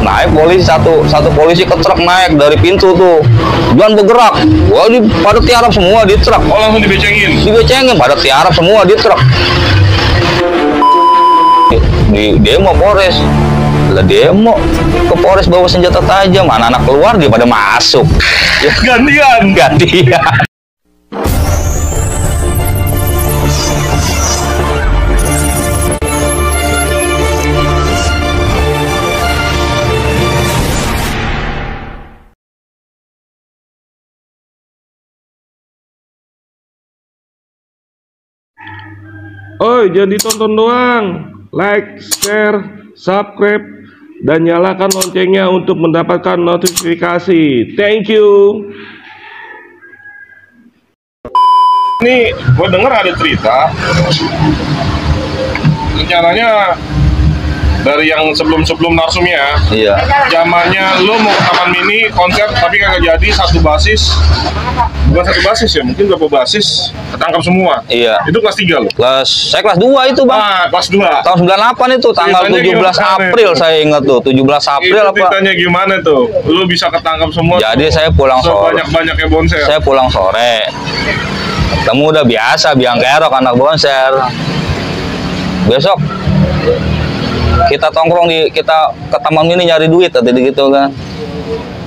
Naik polisi satu polisi ke truk, naik dari pintu tuh, jangan bergerak. Wah, di pada tiarap semua di truk. Oh, langsung dibecengin pada tiarap semua di truk. Di demo Polres lah, demo ke Polres bawa senjata tajam, anak-anak keluar dia pada masuk ya, gantian. Oh, jangan ditonton doang. Like, share, subscribe, dan nyalakan loncengnya untuk mendapatkan notifikasi. Thank you. Ini gue dengar ada cerita. Rencananya dari yang sebelum narsumnya, Iya. zamannya lo mau ke Taman Mini konser tapi kagak jadi, bukan satu basis ya, mungkin berapa basis ketangkap semua. Iya. Itu kelas 3 lo? Saya kelas 2 itu, Bang. Ah, kelas 2. Tahun 98 itu, tanggal Ceritanya 17 gimana? April saya ingat tuh, 17 April Itu apa? ceritanya gimana tuh? Lu bisa ketangkap semua? Jadi saya pulang sore. Banyak-banyaknya bonser. Saya pulang sore. Ketemu udah biasa biang kerok anak bonser. Besok kita tongkrong kita ke Taman Mini nyari duit tadi gitu kan.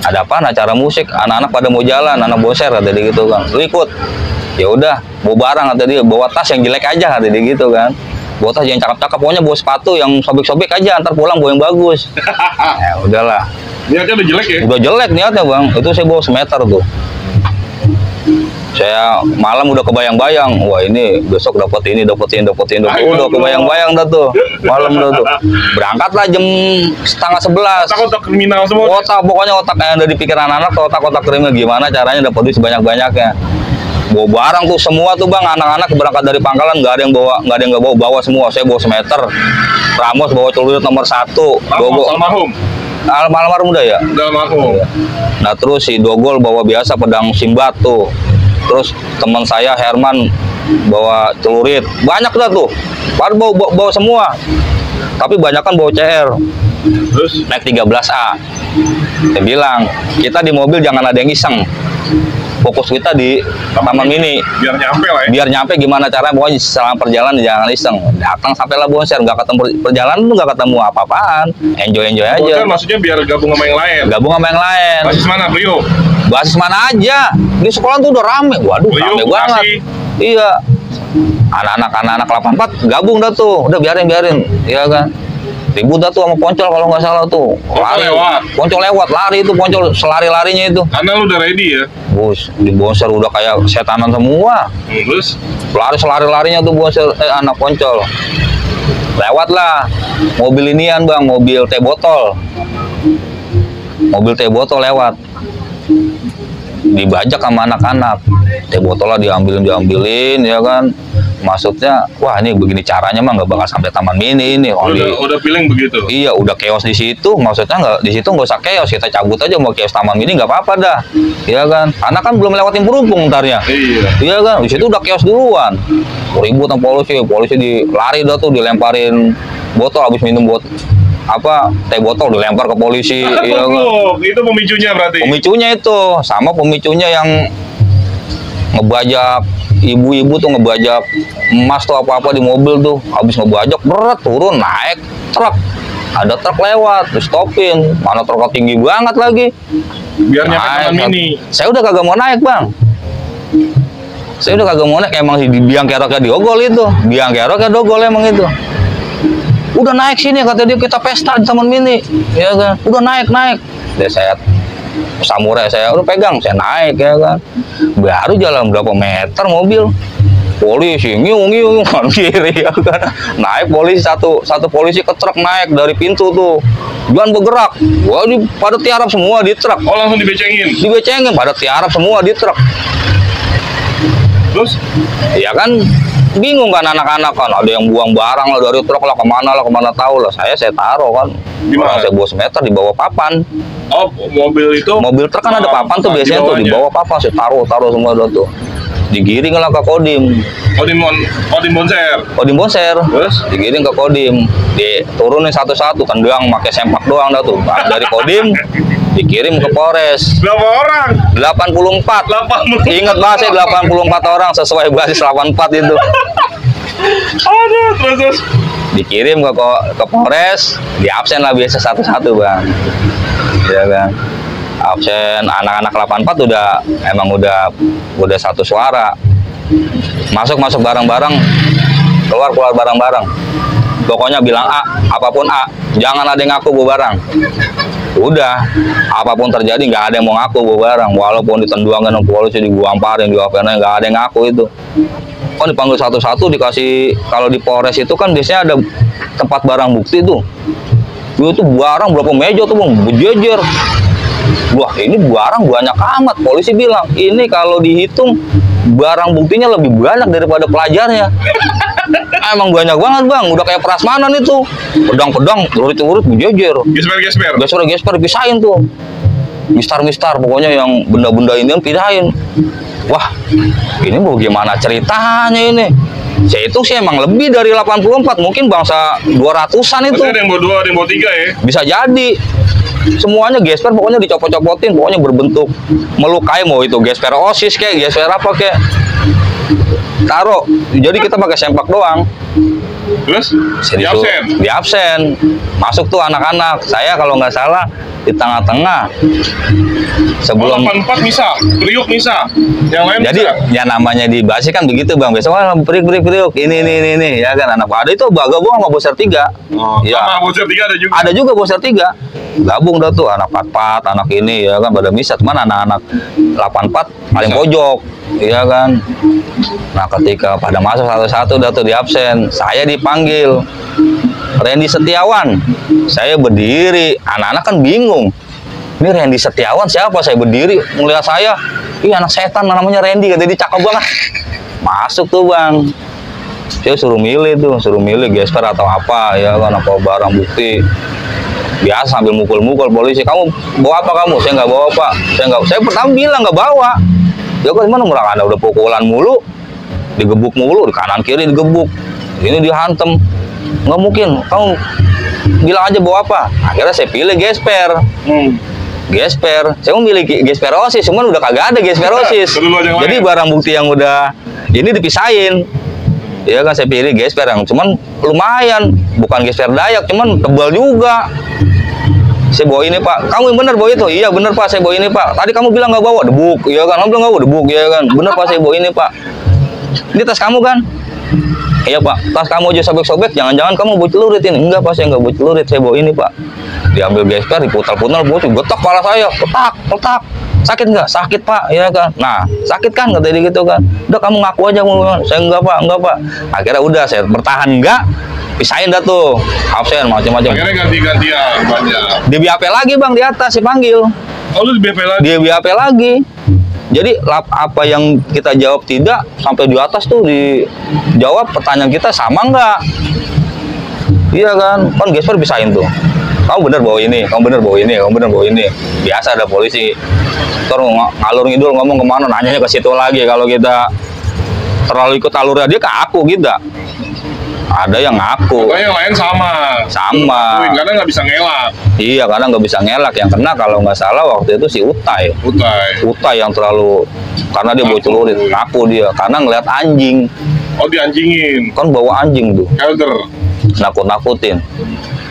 Ada apa? Acara musik, anak-anak pada mau jalan, anak bonser tadi gitu kan. Lu ikut. Ya udah, bawa barang kata dia, bawa tas yang jelek aja kata dia gitu kan. Bawa tas yang cakep-cakep, pokoknya bawa sepatu yang sobek-sobek aja, ntar pulang bawa yang bagus. Ya udahlah. Niatnya udah jelek ya? Udah jelek niatnya, Bang. Itu saya bawa semeter tuh. Saya malam udah kebayang-bayang, wah ini besok dapat ini. Udah kebayang-bayang dah tuh. Malam dah tuh. Berangkatlah jam 10:30. Otak-otak kriminal semua. Pokoknya otak yang ada di pikiran anak, otak-otak kriminal gimana caranya dapat duit sebanyak-banyaknya. Bawa barang tuh semua tuh, Bang, anak-anak berangkat dari Pangkalan nggak ada yang nggak bawa semua. Saya bawa semeter. Ramos bawa celurit nomor 1. Almarhum udah ya? Udah almarhum. Nah terus si Dogol bawa biasa pedang simbat tuh. Terus teman saya Herman bawa celurit. Banyak dah tuh. Baru bawa semua. Tapi banyak kan bawa CR. Terus naik 13A. Saya bilang, kita di mobil jangan ada yang iseng. Fokus kita di Taman Mini. Biar nyampe lah ya. Biar nyampe gimana caranya, pokoknya selama perjalanan jangan iseng. Datang sampailah bonser, nggak ketemu perjalanan tuh, nggak ketemu apa-apaan. Enjoy aja. Bonser maksudnya biar gabung sama yang lain. Gabung sama yang lain. Basis mana, Brio? Basis mana aja. Di sekolah tuh udah rame. Waduh, Brio, rame banget. Iya. Anak-anak 84 gabung dah tuh. Udah biarin. Iya kan. Ribut dah tuh sama Poncol kalau nggak salah tuh. Poncol lewat, lari itu Poncol, selari-larinya itu. Karena lu udah ready ya? Bos, di bonser udah kayak setanan semua. Terus? Selari-larinya tuh bonser, anak Poncol. Lewat lah. Mobil inian, Bang, mobil teh botol. Mobil teh botol lewat. Dibajak sama anak-anak. Teh botolnya diambilin ya kan. Maksudnya, wah ini begini caranya mah nggak bakal sampai Taman Mini ini. Udah feeling begitu? Iya, udah chaos di situ. Maksudnya nggak di situ nggak usah chaos, kita cabut aja, mau chaos Taman Mini nggak apa-apa dah. Iya kan? Karena kan belum lewatin Perumpung ntarnya. Iya kan? Di situ udah chaos duluan. Ribut sama polisi lari dah tuh, dilemparin botol, habis minum teh botol dilempar ke polisi. Iya kan? Itu pemicunya berarti? Pemicunya itu, sama pemicunya yang ngebajak ibu-ibu tuh, ngebajak emas tuh apa-apa di mobil tuh. Habis ngebajak, berat turun, naik truk. Ada truk lewat, di stopin. Mana truknya tinggi banget lagi. Biar nyampe Taman Mini. Saya udah kagak mau naik, Bang. Saya udah kagak mau naik, emang di biang keroknya diogol itu. Biang keroknya dogol emang itu. Udah naik sini, kata dia, kita pesta di Taman Mini. Ya kan? Udah naik. Dia saya samurai, saya udah pegang, saya naik ya kan. Baru jalan berapa meter mobil, polisi ngiung kan kiri ya kan. Naik polisi satu polisi ke truk, naik dari pintu tuh, jangan bergerak. Wah, pada tiarap semua di truk. Oh, langsung dibecengin pada tiarap semua di truk. Terus? Ya kan, bingung kan anak-anak kan, ada yang buang barang lah dari truk lah, kemana tahu lah. Saya taruh kan. Dimana? Saya bawa semeter di bawah papan. Oh, mobil itu? Mobil truk kan ada papan tuh biasanya tuh, di bawah papan saya taruh semua tuh. digiring lah ke Kodim. Kodim Bonser. Kodim Bonser. Terus? Digiring ke Kodim. Diturunin satu-satu, tendang pakai sempak doang dah tuh. Dari Kodim dikirim ke Polres. Berapa orang? 84. 80. Ingat banget saya 84 orang sesuai basis 84 itu. Aduh, terus. Dikirim ke Polres, di absen lah biasa satu-satu bang, ya kan. Absen anak-anak 84 emang udah satu suara. Masuk bareng-bareng, keluar bareng-bareng. Pokoknya bilang A, apapun A, jangan ada yang ngaku bawa barang. Udah, apapun terjadi nggak ada yang mau ngaku bawa barang, walaupun ditenduangin sama polisi, diguamparin, diapain, nggak ada yang ngaku itu. Kan dipanggil satu-satu, dikasih. Kalau di Polres itu kan biasanya ada tempat barang bukti tuh. Itu barang berapa meja tuh bang, berjejer. Wah ini barang banyak amat. Polisi bilang ini kalau dihitung barang buktinya lebih banyak daripada pelajarnya. Emang banyak banget bang, udah kayak prasmanan itu. Pedang-pedang, urut-urut berjejer. Gesper, pisahin tuh. Mistar, pokoknya yang benda-benda ini pisahin. Wah, ini bagaimana ceritanya ini? Saya hitung sih emang lebih dari 84, mungkin bangsa 200-an itu. Ada yang bawa 2, ada yang bawa 3 ya? Bisa jadi. Semuanya gesper, pokoknya dicopot-copotin, pokoknya berbentuk melukai, mau itu gesper OSIS kayak, gesper apa kayak. Taruh, jadi kita pakai sempak doang. Terus? Di absen. Masuk tuh anak-anak. Saya kalau nggak salah di tengah-tengah. Sebelum 84 bisa, Priuk bisa. Yang lain jadi bisa. ya namanya di basi kan begitu bang. Biasanya Priuk ini ya kan, anak ada itu Bagabo sama Boser 3. Oh, ya. Sama Boser 3 ada juga. Ada juga Boser 3. Gabung dah tuh anak 44, anak ini ya kan pada misat, mana anak-anak 84 paling pojok. Iya kan. Nah ketika pada masuk satu-satu dah tuh di absen, saya dipanggil Randy Setiawan. Saya berdiri, anak-anak kan bingung. Ini Randy Setiawan siapa? Saya berdiri, melihat saya, ih anak setan namanya Randy, katanya dia cakep banget. Masuk tuh bang, saya suruh milih gesper atau apa ya kan, apa barang bukti. Biasa sambil mukul-mukul polisi, kamu bawa apa kamu? Saya nggak bawa pak, saya pertama bilang nggak bawa. Ya kan gimana murah, anda udah pukulan mulu, digebuk mulu, di kanan kiri digebuk, ini dihantem, nggak mungkin. Kamu bilang aja bawa apa? Akhirnya saya pilih gesper. Gesper, saya mau milih gesper OSIS, cuman udah kagak ada gesper OSIS. Jadi barang bukti yang udah ini dipisahin. Ya kan saya pilih gesper yang cuman lumayan, bukan gesper Dayak, cuman tebal juga. Saya bawa ini pak, kamu yang bener bawa itu? Iya bener pak, saya bawa ini pak. Tadi kamu bilang nggak bawa debuk, iya kan? Kamu bilang nggak bawa debuk, iya kan? Bener pak, saya bawa ini pak. Ini tas kamu kan? Iya pak, tas kamu aja sobek-sobek, jangan-jangan kamu bawa celurit ini? Enggak pak, saya nggak bawa celurit, saya bawa ini pak. Diambil gesper, diputar-putar, getok kepala saya, petak. Sakit nggak? Sakit pak, ya kan? Nah, sakit kan? Kata dia gitu kan. Udah kamu ngaku aja, saya enggak pak. Akhirnya udah, saya bertahan enggak, pisahin dah tuh, absen macam-macam. Akhirnya ganti-gantian banyak. Di BAP lagi bang, di atas dipanggil. Oh lu di BP lagi? Di BAP lagi. Jadi apa yang kita jawab tidak, sampai di atas tuh dijawab pertanyaan kita sama nggak? Iya kan? Kan gesper pisahin tuh. Kamu bener bawa ini, kamu bener bawa ini, kamu bener bawa ini. Biasa ada polisi. Terus ngalur ngidul ngomong kemana, nanyanya ke situ lagi. Kalau kita terlalu ikut alurnya dia ke aku gitu. Ada yang ngaku. Pokoknya yang lain sama. Karena nggak bisa ngelak. Iya, karena nggak bisa ngelak. Yang kena kalau nggak salah waktu itu si Utai yang terlalu, karena dia bawa celurit, ngaku dia. Karena ngeliat anjing. Oh dianjingin. Kan bawa anjing tuh. Elder. Nakut-nakutin.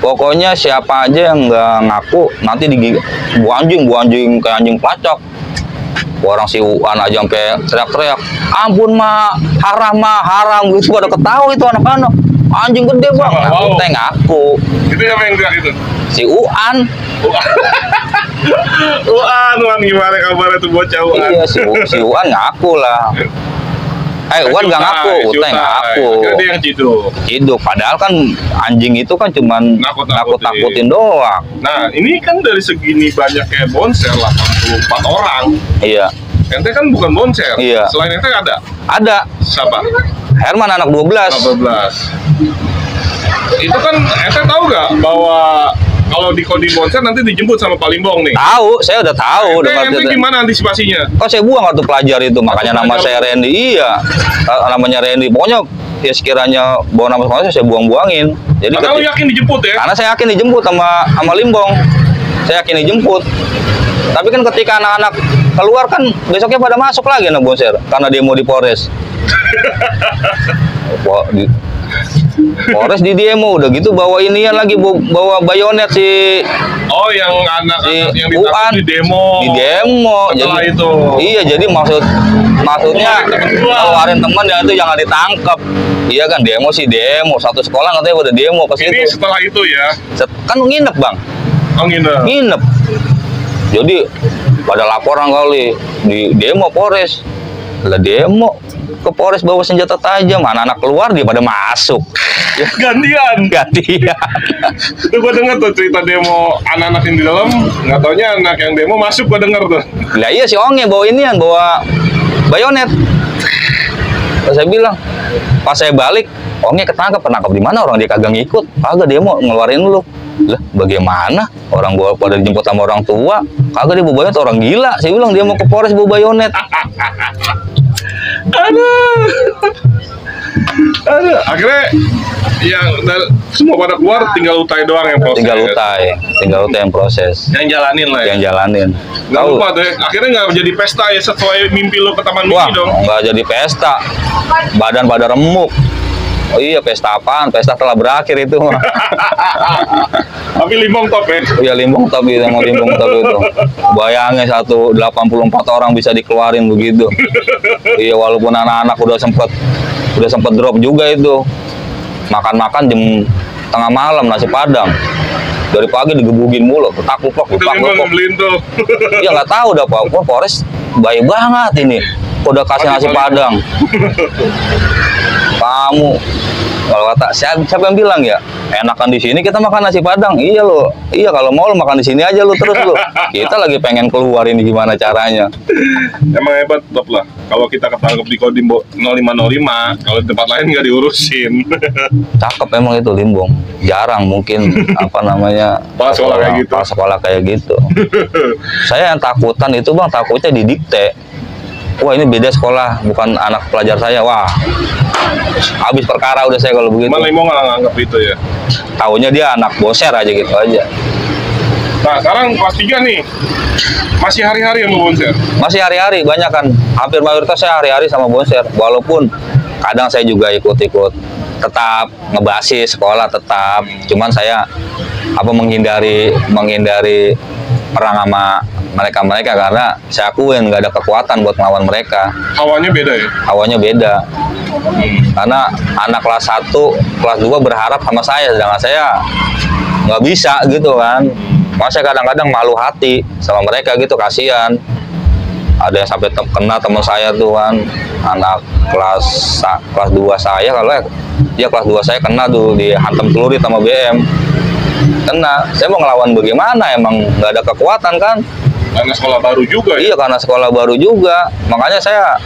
Pokoknya siapa aja yang nggak ngaku nanti digigit bu anjing kayak anjing pelacak. Orang si Uan aja sampai teriak-teriak, ampun mak, haram gitu, pada ketawa itu anak-anak. Anjing gede bang, aku teh ngaku. Itu siapa yang teriak itu? Si Uan. Uan gimana kabarnya tuh bocah Uan? Iya si Uan ngaku lah. Uan nggak ngaku, Utai ngaku. Dia yang ciduk. Padahal kan anjing itu kan cuman nakut-nakutin doang. Nah ini kan dari segini banyaknya Bonser 84 orang. Iya. Ente kan bukan Bonser. Iya. Selain ente ada? Ada. Siapa? Herman anak 12. Itu kan ente tahu nggak bahwa kalau di Kodim Bonser nanti dijemput sama Pak Limbong nih. Tahu, saya udah tahu. Ente gimana antisipasinya? Oh, saya buang waktu pelajar itu, makanya nama saya Randy. Iya, namanya Randy. Pokoknya ya sekiranya bawa nama sekolah saya buang-buangin. Jadi Karena lu yakin dijemput ya? karena saya yakin dijemput sama Limbong. Saya yakin dijemput. Tapi kan ketika anak-anak keluar kan besoknya pada masuk lagi anak Bonser karena demo di Polres. Polres di demo udah gitu bawa inian lagi, bawa bayonet si Oh, yang anak-anak yang Uan di demo. Di demo. Setelah Jadi itu. iya, jadi maksudnya keluarin teman dan itu jangan ditangkap. Iya kan, demo sih demo, satu sekolah katanya udah demo ke situ. Ini setelah itu ya. Kan nginep, Bang. Oh, Nginep. Jadi pada laporan kali di demo Polres. Lah demo ke Polres bawa senjata tajam, anak-anak keluar dia pada masuk. Gantian. Itu gua denger tuh cerita demo anak-anak yang di dalam, nggak taunya anak yang demo masuk, gua denger tuh. Lah iya si Onge bawa inian, bawa bayonet. Terus saya bilang, pas saya balik, Onge ketangkep di mana, orang dia kagak ngikut, kagak demo ngeluarin lu. Lah bagaimana? Orang bawa pada dijemput sama orang tua, kagak dia bawa bayonet, orang gila. Saya bilang dia mau ke Polres bawa bayonet. Aduh, akhirnya yang semua pada keluar, tinggal Utai doang yang proses. Tinggal Utai yang proses. Yang jalanin lah ya. Yang jalanin. Nggak lupa tuh, akhirnya nggak jadi pesta ya sesuai mimpi lo ke Taman Wah, Mini dong. nggak jadi pesta. Badan pada remuk. Oh iya, pesta apaan? Pesta telah berakhir itu mah. Tapi Limbong top ya. Iya, Limbong top itu, mau Limbong top itu. Bayangin 184 orang bisa dikeluarin begitu. Iya, walaupun anak-anak udah sempet drop juga itu. Makan-makan jam tengah malam nasi Padang. Dari pagi digebugin mulu, ketak-ketok. Limbong ngebeliin tuh. Ya nggak tahu udah apa. Polres baik banget ini. Udah kasih nasi Padang. Kamu kalau kata siapa yang bilang ya enakan di sini kita makan nasi Padang. Iya lo, iya kalau mau lo makan di sini aja lo terus lo. Kita lagi pengen keluar ini gimana caranya. Emang hebat top lah. Kalau kita ketangkep di Kodim 0505, kalau di tempat lain nggak diurusin. Cakep emang itu Limbong. Jarang mungkin apa namanya sekolah kayak gitu. Saya yang takutan itu Bang, takutnya didikte. Wah ini beda sekolah, bukan anak pelajar saya. Wah, habis perkara udah saya kalau begitu. Mana Limbong nggak nganggap itu ya? Taunya dia anak Bonser aja gitu aja. Nah sekarang kelas 3 nih, masih hari-hari sama Bonser? Masih hari-hari, banyak kan. Hampir mayoritas saya hari-hari sama Bonser. Walaupun kadang saya juga ikut-ikut, tetap ngebasis sekolah tetap. Cuman saya menghindari perang sama mereka karena saya akuin nggak ada kekuatan buat melawan mereka. Hawanya beda ya? Hawanya beda. Karena anak kelas 1, kelas 2 berharap sama saya, sedangkan saya nggak bisa gitu kan. Masa kadang-kadang malu hati sama mereka gitu, kasihan. Ada yang sampai kena teman saya tuh kan, anak kelas 2 saya, kalau ya kelas 2 saya kena tuh, dihantam celurit sama BM. Kena, saya mau ngelawan bagaimana, emang nggak ada kekuatan kan. Karena sekolah baru juga ya? Iya, karena sekolah baru juga. Makanya saya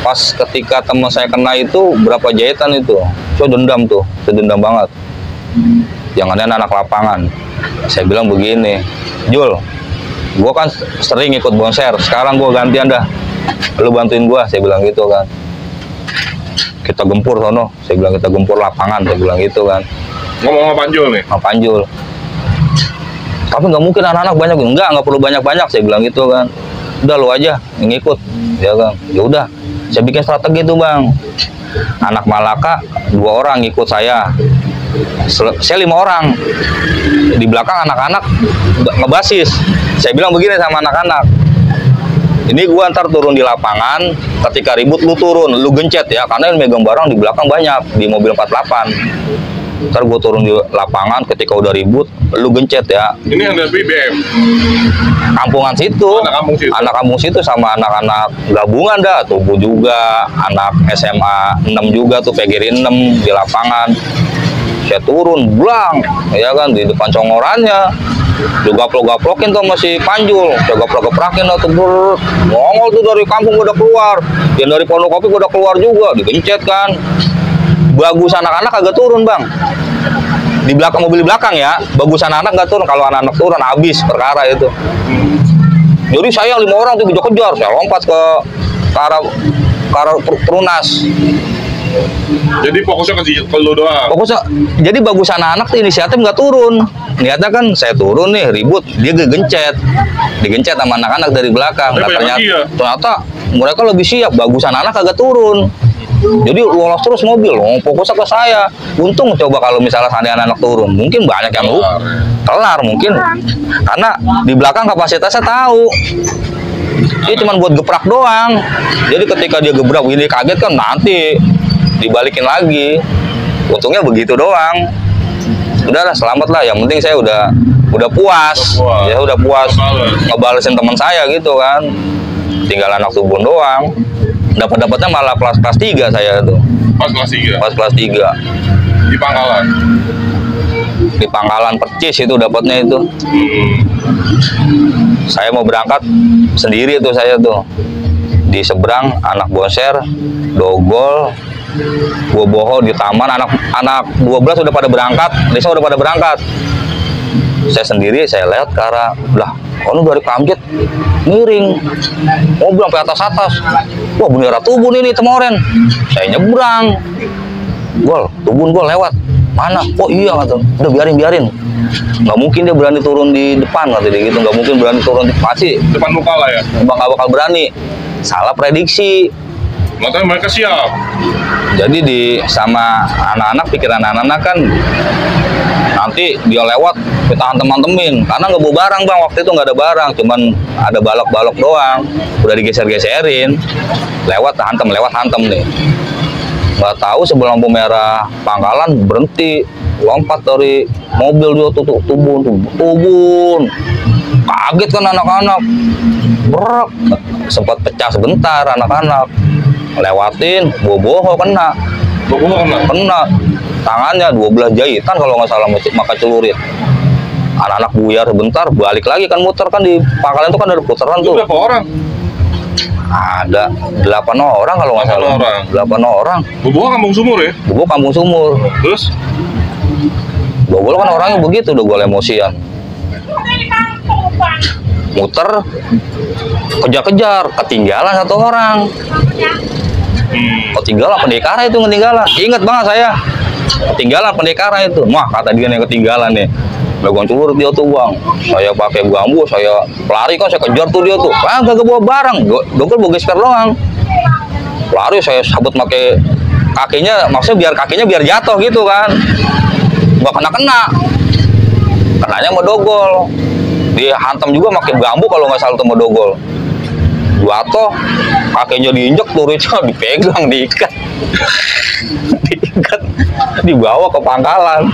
pas ketika teman saya kena itu berapa jahitan itu, saya dendam tuh, saya dendam banget. Jangan anak lapangan. Saya bilang begini, Jul, gua kan sering ikut Bonser, sekarang gua gantian dah, lu bantuin gua, saya bilang gitu kan. Kita gempur sono, saya bilang kita gempur lapangan, saya bilang gitu kan. Ngomong sama Panjul nih? Sama Panjul. Tapi nggak mungkin anak-anak banyak, nggak perlu banyak-banyak, saya bilang gitu kan. Udah lu aja yang ikut, ya kan. Ya udah, saya bikin strategi tuh Bang. Anak Malaka 2 orang ikut saya 5 orang. Di belakang anak-anak ngebasis. Saya bilang begini sama anak-anak, ini gua ntar turun di lapangan, ketika ribut lu turun, lu gencet ya, karena yang megang barang di belakang banyak, di mobil 48. Ntar gue turun di lapangan, ketika udah ribut, lu gencet ya. Ini yang dari BM? Kampungan situ. Anak kampung situ sama anak-anak gabungan dah, Tubuh juga, anak SMA 6 juga tuh, PGRI 6 di lapangan. Saya turun, blang, ya kan, di depan congorannya. Gaplok-gaplokin tuh masih Panjul, saya gaplok-gaplakin tuh, ngongol tuh dari kampung udah keluar. Yang dari Pondokopi udah keluar juga, digencet kan. Bagus anak-anak agak turun Bang. di belakang mobil belakang ya, bagusan anak nggak turun. Kalau anak-anak turun habis perkara itu. Jadi saya 5 orang tuh kejar-kejar, saya lompat ke arah perunas. Jadi fokusnya ke lu doang. Fokusnya, jadi bagusan anak tuh inisiatif nggak turun. Niatnya kan saya turun nih ribut, dia digencet sama anak-anak dari belakang. Nah, ternyata mereka lebih siap, bagusan anak kagak turun. Jadi lolos terus mobil, fokusnya ke saya. Untung coba kalau misalnya seandainya anak turun, mungkin banyak yang kelar mungkin. Karena di belakang kapasitasnya tahu. Dia cuma buat geprak doang. Jadi ketika dia gebrak ini kaget kan nanti dibalikin lagi. Untungnya begitu doang. Udahlah selamat lah. Yang penting saya udah puas. Ya udah puas ngebalesin teman saya gitu kan. Tinggal anak tubun doang. Dapatnya malah kelas 3 saya tuh. Pas kelas 3. Pas kelas 3. Di Pangkalan. Di Pangkalan Percis itu dapatnya itu. Saya mau berangkat sendiri tuh saya tuh. Di seberang anak Boser, Dogol, Boboho di taman, anak 12 udah pada berangkat, desa udah pada berangkat. Saya sendiri, saya lihat ke arah lah, kalau dari Kamjet miring, mobil sampai atas. Wah bendera Tubun ini Temoren. Saya nyebrang, Tubun gol lewat. Mana? Oh iya kata, udah biarin. Nggak mungkin dia berani turun di depan kata dia gitu, nggak mungkin berani turun di pasti. Depan muka lah ya. Nggak bakal berani. Salah prediksi. Makanya mereka siap. Jadi sama anak-anak, pikiran anak-anak kan nanti dia lewat kita hantem-hantemin karena nggak bawa barang bang, waktu itu nggak ada barang, cuman ada balok-balok doang, udah digeser-geserin, lewat hantem nih. Nggak tahu sebelum lampu merah Pangkalan berhenti, lompat dari mobil dia tuh tubun, kaget kan anak-anak, berak, sempat pecah sebentar anak-anak, lewatin, Boboho kena, tangannya 12 jahitan kalau nggak salah, maka celurit. Anak-anak buyar sebentar, balik lagi kan muter kan di Pangkalan itu kan ada putaran tuh. Berapa orang? Ada 8 orang kalau nggak salah. 8 orang. Boboho kampung sumur ya? Boboho kampung sumur. Terus? Boboho kan orangnya begitu, udah gue emosian. Muter, kejar-kejar, ketinggalan 1 orang. Ketinggalan pendekara itu ketinggalan. Ingat banget saya. Ketinggalan pendekara itu. Wah kata dia yang ketinggalan nih. Laguan celur dia tuh bang. Saya pakai bambu, saya pelari kan saya kejar tuh dia tuh. Gak bawa barang, dokter bawa gesper doang. Pelari saya sabut pakai kakinya, maksudnya biar kakinya biar jatuh gitu kan. Gak kena. Kenanya sama Dogol. Dia hantam juga pakai bambu kalau nggak salah sama Dogol. Jatuh, kakinya diinjek, turutnya dipegang, diikat. Dibawa ke Pangkalan.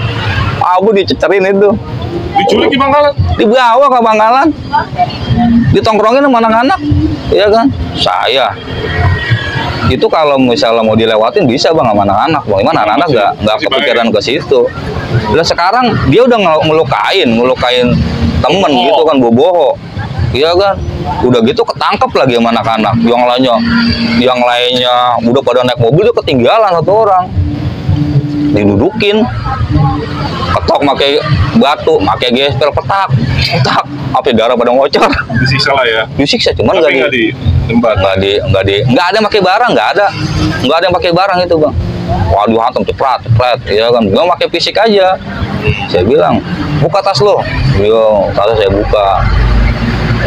Abu dicecerin itu. Diculik di Pangkalan? Dibawa ke Pangkalan. Ditongkrongin sama anak-anak. Iya kan? Saya. Itu kalau misalnya mau dilewatin bisa bang sama anak-anak. Bagaimana anak-anak nggak kepikiran ke situ. Nah sekarang dia udah ngelukain temen gitu kan, Boboho. Iya kan? Udah gitu ketangkep lagi sama anak-anak. Yang lainnya udah pada naik mobil, dia ketinggalan 1 orang. Didudukin, ketok pakai batu, pakai gesper, petak, sampai darah pada ngocor. Disiksa lah ya. Disiksa, cuman nggak di tempat. Nggak ada yang pakai barang, nggak ada yang pakai barang itu bang. Waduh hantam cepret, ya kan. Gue pakai fisik aja. Saya bilang, buka tas lo. Yo, tas saya buka.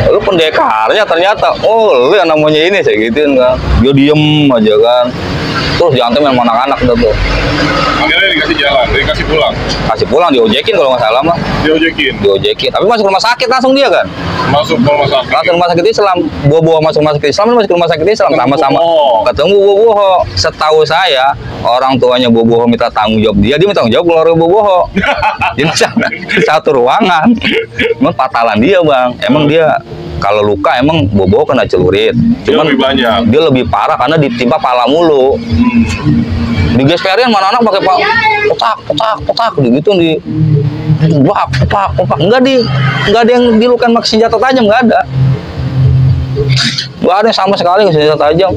Lu pendekarnya ternyata, oh lu yang namanya ini, saya gituin kan. Dia diem aja kan. Terus diantem sama anak-anak tuh. Akhirnya dikasih jalan, dikasih pulang. Kasih pulang, diojekin kalau nggak salah mah. Diojekin. Tapi masuk rumah sakit langsung dia kan. Masuk rumah sakit. Langsung rumah sakit Islam. Boboho masuk rumah sakit Islam, masuk rumah sakit Islam sama-sama. Ketemu Boboho. Setahu saya, orang tuanya Boboho minta tanggung jawab dia minta tanggung jawab keluarga Boboho. Jadi satu ruangan. Emang patalan dia bang. Emang dia kalau luka emang Boboho kena celurit. Cuman dia lebih parah karena ditimpa pala mulu. Digesperin mana anak pakai petak gitu di petak. Enggak ada yang dilukan pakai senjata tajam, enggak ada. Enggak ada sama sekali senjata tajam.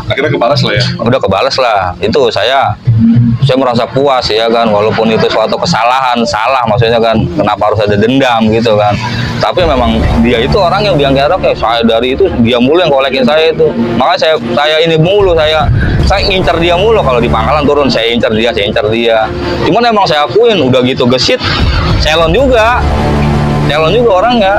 Akhirnya kebalas lah ya. Udah kebalas lah. Itu saya saya merasa puas ya kan, walaupun itu suatu kesalahan, salah maksudnya kan, kenapa harus ada dendam gitu kan. Tapi memang dia itu orang yang biang kerok ya, saya dari itu dia mulu yang kolekin saya itu. Makanya saya ini mulu, saya incer dia mulu, kalau di pangkalan turun saya incer dia. Cuman emang saya akuin udah gitu gesit, selon juga orangnya.